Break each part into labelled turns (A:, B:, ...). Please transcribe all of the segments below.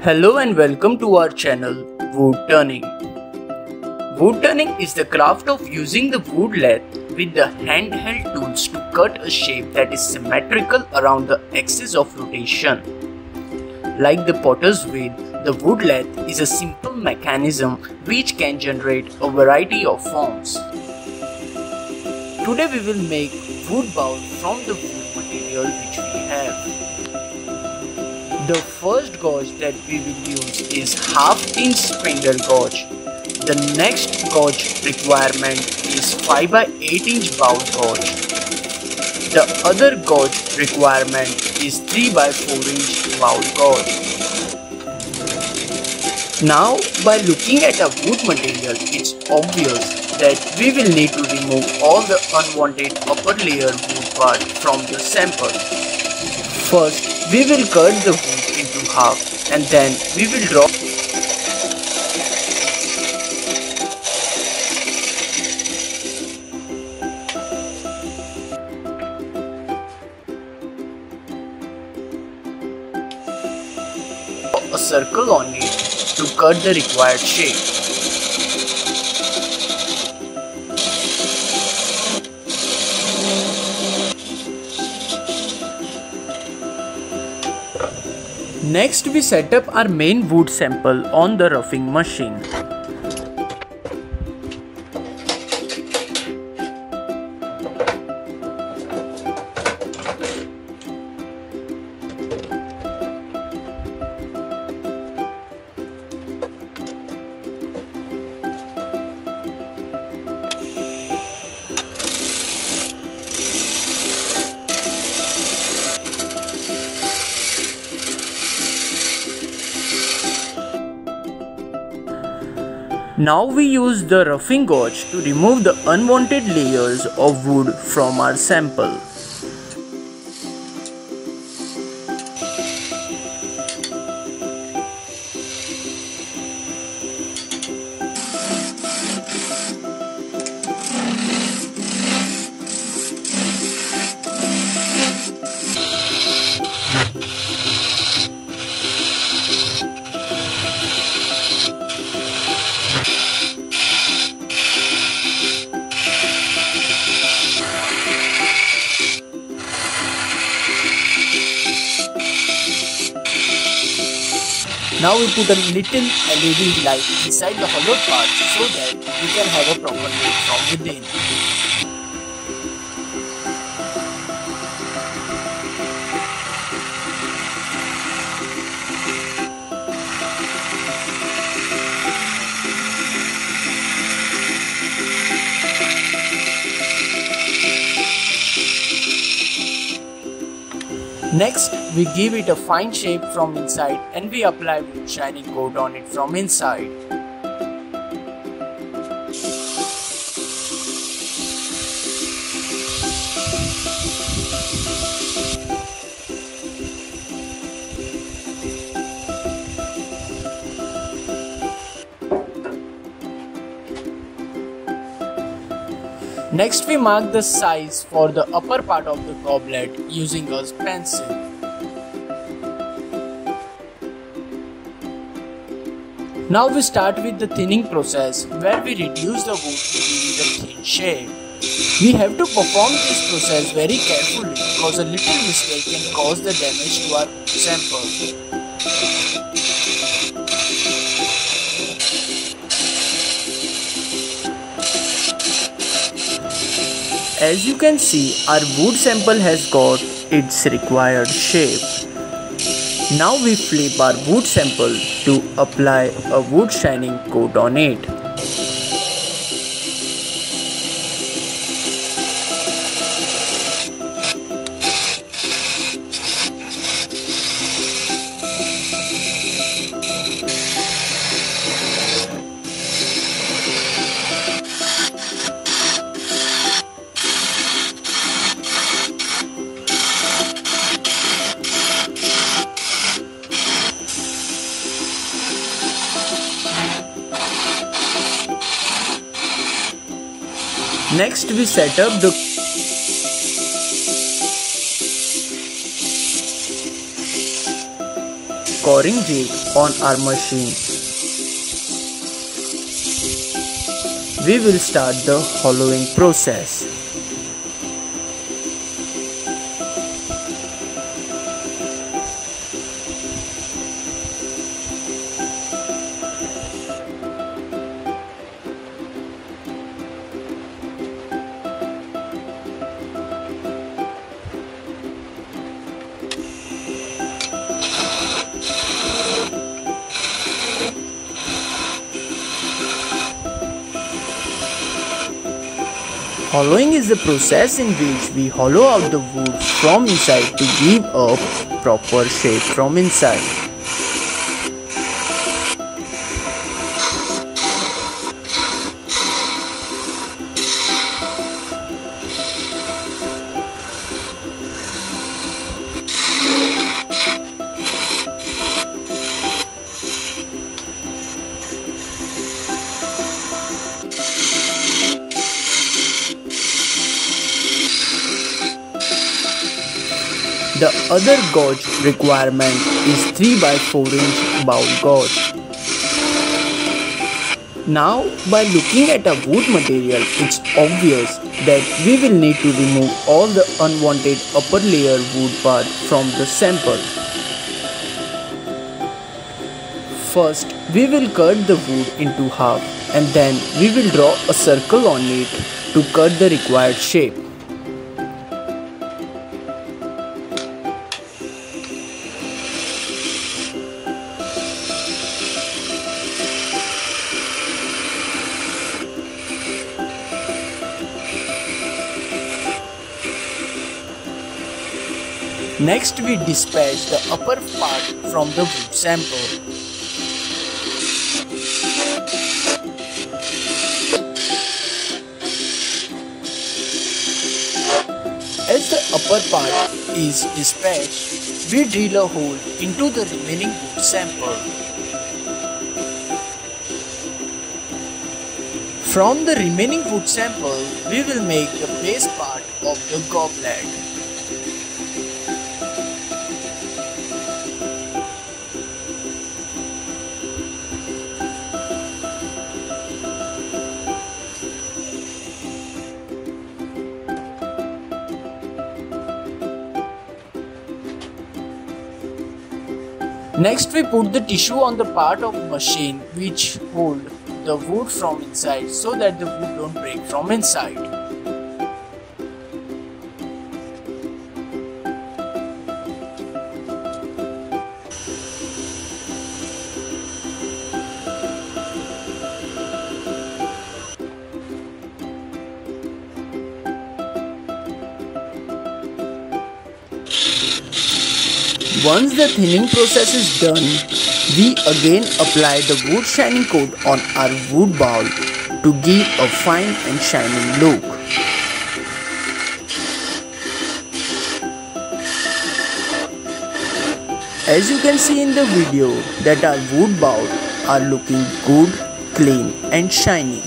A: Hello and welcome to our channel WoodTurning. WoodTurning is the craft of using the wood lathe with the handheld tools to cut a shape that is symmetrical around the axis of rotation. Like the potter's wheel, the wood lathe is a simple mechanism which can generate a variety of forms. Today we will make wood bowl from the wood material which we have. The first gauge that we will use is 1/2 inch spindle gauge. The next gauge requirement is 5 by 8 inch bowl gauge. The other gauge requirement is 3 by 4 inch bowl gauge. Now, by looking at a wood material, it's obvious that we will need to remove all the unwanted upper layer wood part from the sample. First, we will cut the wood into half and then we will draw a circle on it to cut the required shape. Next, we set up our main wood sample on the roughing machine. Now we use the roughing gauge to remove the unwanted layers of wood from our sample. Now we put a little LED light inside the hollow part so that we can have a proper look from within. Next, we give it a fine shape from inside and we apply wood shining coat on it from inside. Next, we mark the size for the upper part of the goblet using a pencil. Now we start with the thinning process where we reduce the wood to give it a thin shape. We have to perform this process very carefully because a little mistake can cause the damage to our wood sample. As you can see, our wood sample has got its required shape. Now we flip our wood sample to apply a wood shining coat on it. Next, we set up the coring jig on our machine. We will start the hollowing process. Hollowing is the process in which we hollow out the wood from inside to give a proper shape from inside. The other gauge requirement is 3 by 4 inch bowl gauge. Now, by looking at a wood material, it's obvious that we will need to remove all the unwanted upper layer wood part from the sample. First, we will cut the wood into half and then we will draw a circle on it to cut the required shape. Next, we dispatch the upper part from the wood sample. As the upper part is dispatched, we drill a hole into the remaining wood sample. From the remaining wood sample, we will make the base part of the goblet. Next, we put the tissue on the part of the machine which hold the wood from inside so that the wood don't break from inside. Once the thinning process is done, we again apply the wood shining coat on our wood bowl to give a fine and shining look. As you can see in the video that our wood bowls are looking good, clean and shiny.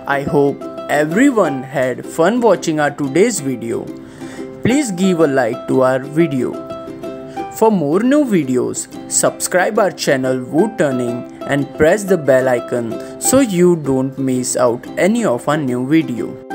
A: I hope everyone had fun watching our today's video. Please give a like to our video. For more new videos, subscribe our channel WoodTurning and press the bell icon so you don't miss out any of our new video.